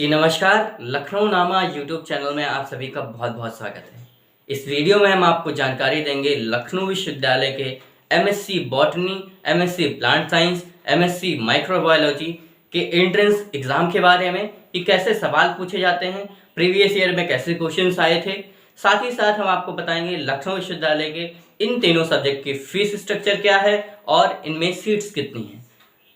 जी नमस्कार, लखनऊ नामा YouTube channel में आप सभी का बहुत-बहुत स्वागत है। इस वीडियो में हम आपको जानकारी देंगे लखनऊ विश्वविद्यालय के MSc botany, MSc plant science, MSc microbiology के एंट्रेंस एग्ज़ाम के बारे में कि कैसे सवाल पूछे जाते हैं, प्रीवियस ईयर में कैसे क्वेश्चंस आए थे। साथ ही साथ हम आपको बताएंगे लखनऊ विश्वविद्यालय के इन तीनों सब्जेक्ट की फीस स्ट्रक्चर क्या है और इनमें सीट्स कितनी हैं।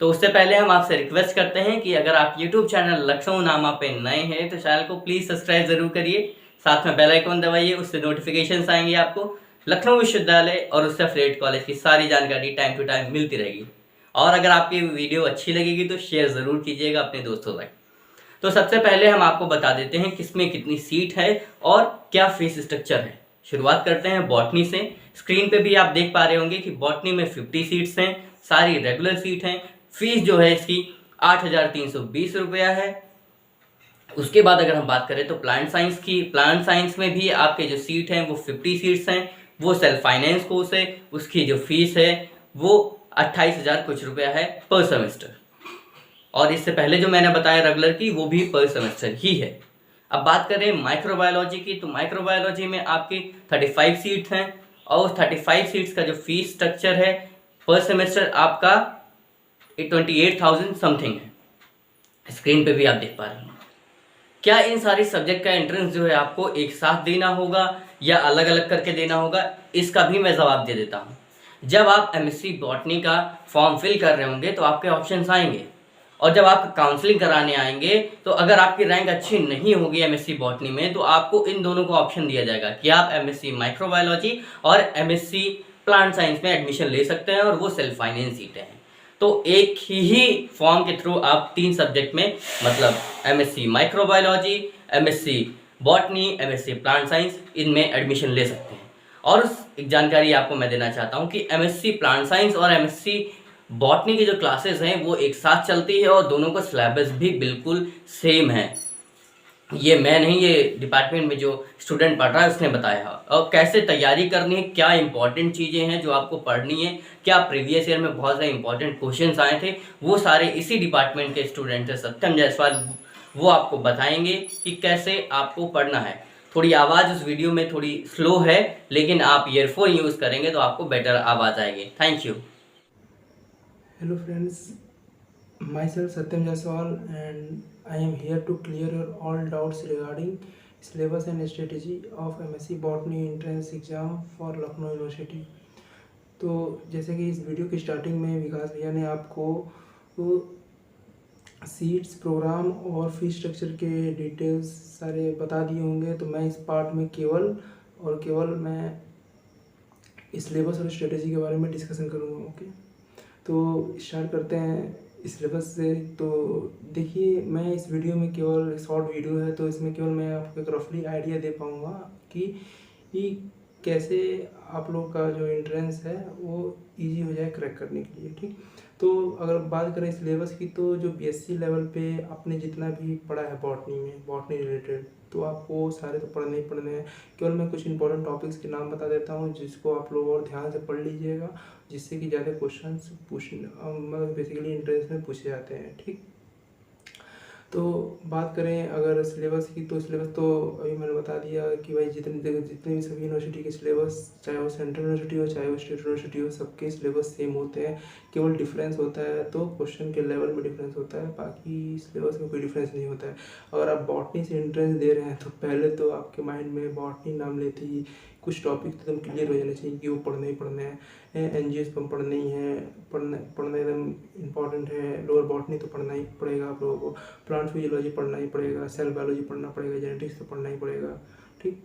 तो उससे पहले हम आपसे रिक्वेस्ट करते हैं कि अगर आप यूट्यूब चैनल लखनऊ नामा पे नए हैं तो चैनल को प्लीज़ सब्सक्राइब ज़रूर करिए। साथ में बेल आइकन दबाइए, उससे नोटिफिकेशंस आएंगे आपको। लखनऊ विश्वविद्यालय और उससे अफिलिएट कॉलेज की सारी जानकारी टाइम टू टाइम मिलती रहेगी। और अगर आपकी वीडियो अच्छी लगेगी तो शेयर ज़रूर कीजिएगा अपने दोस्तों तक। तो सबसे पहले हम आपको बता देते हैं किसमें कितनी सीट है और क्या फीस स्ट्रक्चर है। शुरुआत करते हैं बॉटनी से। स्क्रीन पे भी आप देख पा रहे होंगे कि बॉटनी में 50 सीट्स हैं, सारी रेगुलर सीट हैं। फीस जो है इसकी 8,320 रुपया है। उसके बाद अगर हम बात करें तो प्लांट साइंस की, प्लांट साइंस में भी आपके जो सीट हैं वो 50 सीट्स हैं। वो सेल्फ फाइनेंस कोर्स है, उसकी जो फीस है वो 28,000 कुछ रुपया है पर सेमेस्टर। और इससे पहले जो मैंने बताया रेगुलर की, वो भी पर सेमेस्टर ही है। अब बात करें माइक्रोबायोलॉजी की, तो माइक्रोबायोलॉजी में आपकी 35 सीट्स हैं और उस 35 सीट्स का जो फीस स्ट्रक्चर है पर सेमेस्टर आपका 28,000 समथिंग है। स्क्रीन पे भी आप देख पा रहे हैं। क्या इन सारी सब्जेक्ट का एंट्रेंस जो है आपको एक साथ देना होगा या अलग अलग करके देना होगा, इसका भी मैं जवाब दे देता हूँ। जब आप एमएससी बॉटनी का फॉर्म फिल कर रहे होंगे तो आपके ऑप्शंस आएंगे, और जब आप काउंसलिंग कराने आएंगे तो अगर आपकी रैंक अच्छी नहीं होगी एमएससी बॉटनी में तो आपको इन दोनों को ऑप्शन दिया जाएगा कि आप एमएससी माइक्रोबायोलॉजी और एमएससी प्लांट साइंस में एडमिशन ले सकते हैं, और वो सेल्फ फाइनेंस सीटें हैं। तो एक ही फॉर्म के थ्रू आप 3 सब्जेक्ट में, मतलब MSc microbiology, MSc botany, MSc plant science, इनमें एडमिशन ले सकते हैं। और उस एक जानकारी आपको मैं देना चाहता हूँ कि एमएससी प्लांट साइंस और एमएससी बॉटनी की जो क्लासेस हैं वो एक साथ चलती है और दोनों का सिलेबस भी बिल्कुल सेम है। ये मैं नहीं, ये डिपार्टमेंट में जो स्टूडेंट पढ़ रहा है उसने बताया। और कैसे तैयारी करनी है, क्या इंपॉर्टेंट चीज़ें हैं जो आपको पढ़नी है, क्या प्रीवियस ईयर में बहुत सारे इंपॉर्टेंट क्वेश्चंस आए थे, वो सारे इसी डिपार्टमेंट के स्टूडेंट है सत्यम जायसवाल, वो आपको बताएंगे कि कैसे आपको पढ़ना है। थोड़ी आवाज़ उस वीडियो में थोड़ी स्लो है, लेकिन आप ईयरफोन यूज़ करेंगे तो आपको बेटर आवाज़ आएगी। Thank you. Hello friends, myself Satyam Jaiswal and I am here to clear your all doubts regarding syllabus and strategy of MSc Botany entrance exam for Lucknow University। तो जैसे कि इस video की स्टार्टिंग में विकास भैया ने आपको सीट्स, प्रोग्राम और फीस स्ट्रक्चर के डिटेल्स सारे बता दिए होंगे, तो मैं इस पार्ट में केवल मैं सिलेबस और स्ट्रेटेजी के बारे में डिस्कशन करूँगा। ओके, तो स्टार्ट करते हैं सिलेबस से। तो देखिए, मैं इस वीडियो में केवल शॉर्ट वीडियो है, तो इसमें केवल मैं आपको एक रफली आइडिया दे पाऊँगा कि कैसे आप लोग का जो एंट्रेंस है वो इजी हो जाए क्रैक करने के लिए। ठीक, तो अगर बात करें सिलेबस की, तो जो बीएससी लेवल पे आपने जितना भी पढ़ा है बॉटनी रिलेटेड, तो आपको सारे तो पढ़ने ही पढ़ने हैं। केवल मैं कुछ इंपॉर्टेंट टॉपिक्स के नाम बता देता हूँ जिसको आप लोग और ध्यान से पढ़ लीजिएगा, जिससे कि ज़्यादा क्वेश्चंस मतलब बेसिकली एंट्रेंस में पूछे जाते हैं। ठीक, तो बात करें अगर सिलेबस की, तो सिलेबस तो अभी मैंने बता दिया कि भाई जितने भी सभी यूनिवर्सिटी के सिलेबस, चाहे वो सेंट्रल यूनिवर्सिटी हो चाहे वो स्टेट यूनिवर्सिटी हो, सबके सिलेबस सेम होते हैं। केवल डिफरेंस होता है तो क्वेश्चन के लेवल में डिफरेंस होता है, बाकी सिलेबस में कोई डिफरेंस नहीं होता है। अगर आप बॉटनी से एंट्रेंस दे रहे हैं तो पहले तो आपके माइंड में बॉटनी नाम लेते ही कुछ टॉपिक एकदम क्लियर हो जाने चाहिए कि वो पढ़ने ही पढ़ने हैं। एनजीओस्पर्म पढ़ना ही है, पढ़ना एकदम इम्पॉर्टेंट है। लोअर बॉटनी तो पढ़ना ही पड़ेगा आप लोगों को, प्लांट फिजियोलॉजी पढ़ना ही पड़ेगा, सेल बायोलॉजी पढ़ना पड़ेगा, जेनेटिक्स तो पढ़ना ही पड़ेगा। ठीक,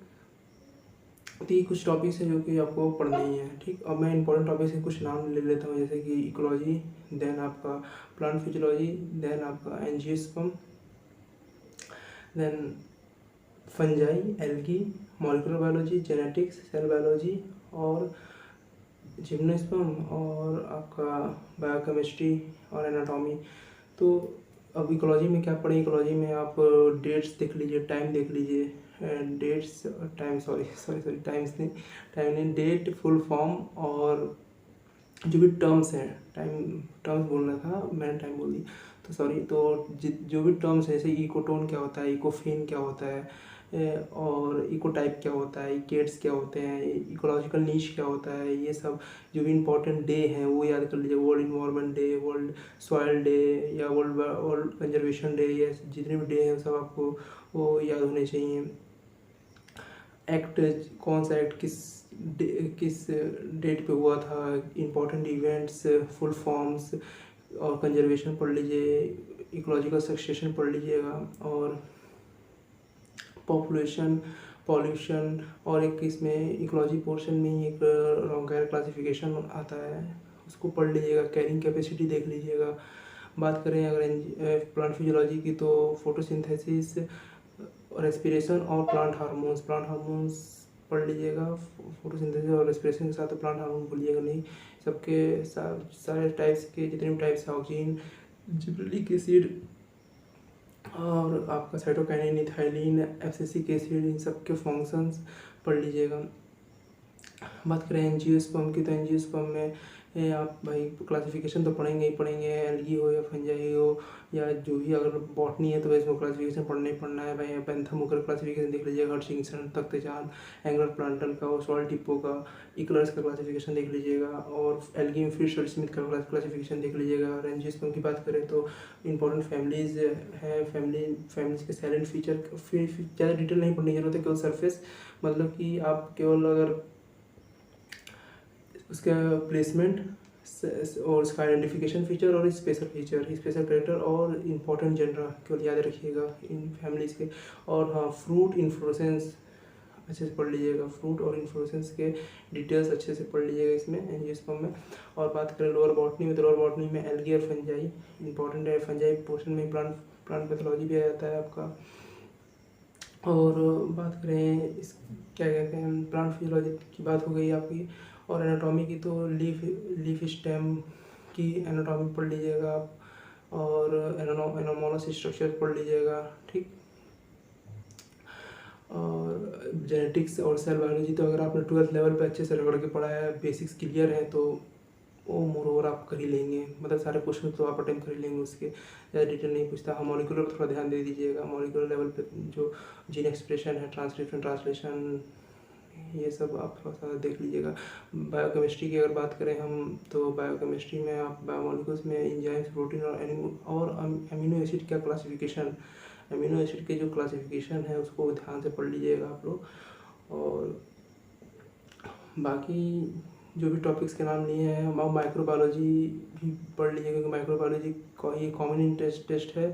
तो ये कुछ टॉपिक्स हैं जो कि आपको पढ़ना ही है। ठीक, अब मैं इंपॉर्टेंट टॉपिक्स के कुछ नाम ले लेता हूँ, जैसे कि इकोलॉजी, देन आपका प्लांट फिजियोलॉजी, देन आपका angiosperm, then fungi, algae, molecular biology, genetics, cell biology और जिम्नोस्पर्म, और आपका बायोकेमिस्ट्री और एनाटॉमी। तो अब इकोलॉजी में क्या पढ़ें, इकोलॉजी में आप डेट्स देख लीजिए, टाइम देख लीजिए, डेट्स टाइम टाइम नहीं, डेट, फुल फॉर्म और जो भी टर्म्स हैं, टर्म्स बोलना था मैंने, टाइम बोल दी। तो जो भी टर्म्स है, जैसे इकोटोन क्या होता है, इकोफिन क्या होता है, और इको टाइप क्या होता है, इकेट्स क्या होते हैं, इकोलॉजिकल नीश क्या होता है, ये सब जो भी इंपॉर्टेंट डे हैं वो याद कर लीजिए। World environment day, world soil day, या वर्ल्ड कंजर्वेशन डे, या जितने भी डे हैं सब आपको वो याद होने चाहिए। एक्ट, कौन सा एक्ट किस डेट पे हुआ था, इम्पोर्टेंट इवेंट्स, फुल फॉर्म्स, और कंजर्वेशन पढ़ लीजिए, इकोलॉजिकल सक्सेशन पढ़ लीजिएगा, और पॉपुलेशन, पॉल्यूशन, और एक इसमें इकोलॉजी पोर्शन में ही एक रॉन्गर क्लासिफिकेशन आता है, उसको पढ़ लीजिएगा। कैरिंग कैपेसिटी देख लीजिएगा। बात करें अगर प्लांट फिजियोलॉजी की, तो फोटोसिंथेसिस, रेस्पिरेशन और प्लांट हार्मोन्स पढ़ लीजिएगा। फोटोसिंथेसिस और रेस्पिरेशन के साथ तो प्लांट हार्मोन भूलिएगा नहीं। सबके सारे टाइप्स के जितने भी टाइप्स हैं, ऑक्सीजन, जिबरेलिक एसिड, और आपका साइटोकाइनिन, इथाइलिन, एब्सिसिक एसिड, इन सब के फंक्शंस पढ़ लीजिएगा। बात करें एंजियोस्पर्म की, तो एंजियोस्पर्म में आप भाई क्लासिफिकेशन तो पढ़ेंगे ही पढ़ेंगे, एल्गी हो या फंजाई हो या जो भी, अगर बॉटनी है तो इसमें क्लासिफिकेशन पढ़ना ही पढ़ना है भाई। पेंथामुकर क्लासिफिकेशन देख लीजिएगा, हर्शिंगसन, तख्तजान, एंगुलर प्लांटन का, ओसवाल्ड टिप्पो का, इक्लर्स का क्लासिफिकेशन देख लीजिएगा, और एल्गी फिश और स्मिथ का क्लासिफिकेशन देख लीजिएगा। और एंजियोस्पर्म की बात करें तो इंपॉर्टेंट फैमिलीज है, फैमिलीज के साइलेंट फीचर, ज़्यादा डिटेल नहीं पढ़ने की जरूरत है, केवल सरफेस, मतलब कि आप केवल अगर उसका प्लेसमेंट और उसका आइडेंटिफिकेशन फीचर और स्पेशल कैरेक्टर और इम्पोर्टेंट जनरा केवल याद रखिएगा इन फैमिलीज़ के। और हाँ, फ्रूट इन्फ्लोरेसेंस अच्छे से पढ़ लीजिएगा, फ्रूट और इन्फ्लोरेसेंस के डिटेल्स अच्छे से पढ़ लीजिएगा इसमें एंजियोस्पर्म में। और बात करें लोअर बॉटनी में, तो लोअर बॉटनी में एल्गी और फंजाई इंपॉर्टेंट है। फंजाई पोर्शन में प्लांट पैथोलॉजी भी आ जाता है आपका। और बात करें इस क्या कहते हैं, प्लांट फिजियोलॉजी की बात हो गई आपकी। और एनाटॉमी की, तो लीफ स्टेम की एनाटॉमी पढ़ लीजिएगा आप, और एनोमोलस स्ट्रक्चर पढ़ लीजिएगा, ठीक। और जेनेटिक्स और सेल बायोलॉजी तो अगर आपने 12th लेवल पे अच्छे से रगड़ के पढ़ा है, बेसिक्स क्लियर है, तो वो मोर ओवर आप कर ही लेंगे, मतलब सारे क्वेश्चन तो आप अटेम्प्ट कर ही लेंगे, उसके ज़्यादा डिटेल नहीं पूछता। हाँ, मॉलिक्यूलर पर थोड़ा ध्यान दे दीजिएगा, मॉलिक्यूलर लेवल पे जो जीन एक्सप्रेशन है, ट्रांसक्रिप्शन, ट्रांसलेशन, ये सब आप थोड़ा सा देख लीजिएगा। बायोकेमिस्ट्री की अगर बात करें हम, तो बायोकेमिस्ट्री में आप बायोमोलिक्यूल्स में एंजाइम्स, प्रोटीन और अमीनो एसिड का क्लासिफिकेशन, अमीनो एसिड के जो क्लासिफिकेशन है उसको ध्यान से पढ़ लीजिएगा आप लोग। और बाकी जो भी टॉपिक्स के नाम लिए हैं, माइक्रोबायोलॉजी भी पढ़ लीजिएगा, क्योंकि माइक्रोबायोलॉजी का ये कॉमन इंटरेस्ट टेस्ट है,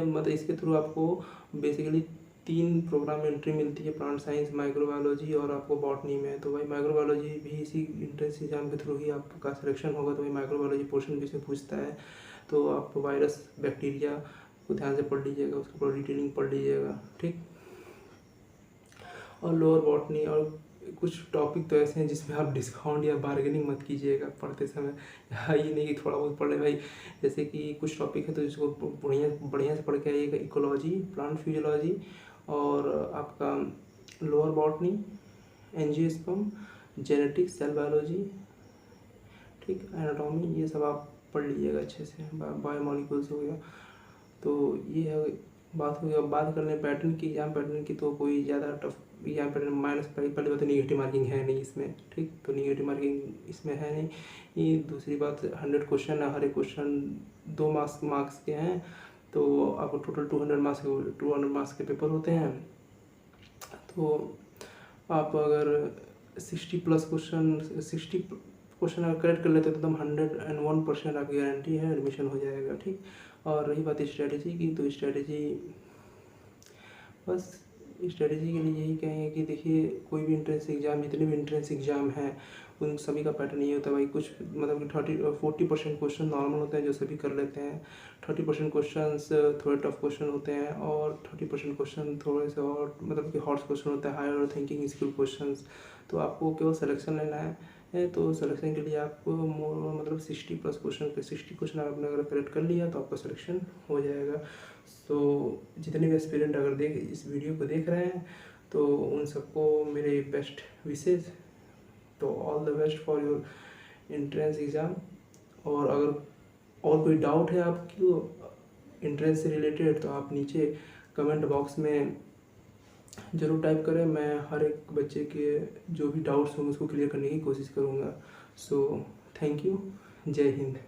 मतलब इसके थ्रू आपको बेसिकली 3 प्रोग्राम में एंट्री मिलती है, प्लांट साइंस, माइक्रोबायोलॉजी और आपको बॉटनी में। तो भाई माइक्रोबायोलॉजी भी इसी इंट्रेंस एग्जाम के थ्रू ही आपका सिलेक्शन होगा, तो भाई माइक्रोबायोलॉजी पोर्शन भी इसमें पूछता है। तो आप वायरस, बैक्टीरिया को ध्यान से पढ़ लीजिएगा, उसको पूरा डिटेलिंग पढ़ लीजिएगा, ठीक। और लोअर बॉटनी और कुछ टॉपिक तो ऐसे हैं जिसमें आप डिस्काउंट या बार्गेनिंग मत कीजिएगा पढ़ते समय। हाँ, ये नहीं कि थोड़ा बहुत पढ़ ले भाई, जैसे कि कुछ टॉपिक है तो इसको बढ़िया से पढ़ के आइएगा। इकोलॉजी, प्लांट फिजियोलॉजी, और आपका lower botany, angiosperm, genetics, cell biology, ठीक, एनाटॉमी, ये सब आप पढ़ लीजिएगा अच्छे से। बायोमोलिक्यूल्स हो गया, तो ये है बात हो गई। अब बात कर लें पैटर्न की, एग्जाम पैटर्न की, तो कोई ज़्यादा टफ एग्जाम पैटर्न माइनस, पहली बात तो निगेटिव मार्किंग है नहीं इसमें, ठीक, तो निगेटिव मार्किंग इसमें है नहीं। ये दूसरी बात, 100 क्वेश्चन है, हर एक क्वेश्चन 2 मार्क्स के हैं, तो आपको टोटल 200 मार्क्स के पेपर होते हैं। तो आप अगर 60 क्वेश्चन अगर करेक्ट कर लेते हैं तो एकदम 101% आपकी गारंटी है, एडमिशन हो जाएगा, ठीक। और रही बात स्ट्रेटेजी की, तो स्ट्रेटेजी बस, स्ट्रेटेजी के लिए यही कहेंगे कि देखिए, कोई भी इंट्रेंस एग्ज़ाम, जितने भी इंट्रेंस एग्ज़ाम हैं उन सभी का पैटर्न ये होता है भाई। कुछ मतलब कि 40% क्वेश्चन नॉर्मल होते हैं जो सभी कर लेते हैं, 30% क्वेश्चन थोड़े टफ क्वेश्चन होते हैं, और 30% क्वेश्चन थोड़े से और मतलब कि हॉर्ड क्वेश्चन होता है, हायर थिंकिंग स्किल क्वेश्चन। तो आपको केवल सिलेक्शन लेना है, तो सिलेक्शन के लिए आपको मतलब 60+ क्वेश्चन के 60 क्वेश्चन आपने अगर करेक्ट कर लिया तो आपका सिलेक्शन हो जाएगा। तो जितने भी एस्पिरेंट अगर इस वीडियो को देख रहे हैं, तो उन सबको मेरे बेस्ट विशेज़। तो all the best for your entrance exam. और अगर और कोई डाउट है आपकी, इंट्रेंस से रिलेटेड, तो आप नीचे कमेंट बॉक्स में ज़रूर टाइप करें। मैं हर एक बच्चे के जो भी डाउट्स होंगे उसको क्लियर करने की कोशिश करूँगा। So thank you. जय हिंद।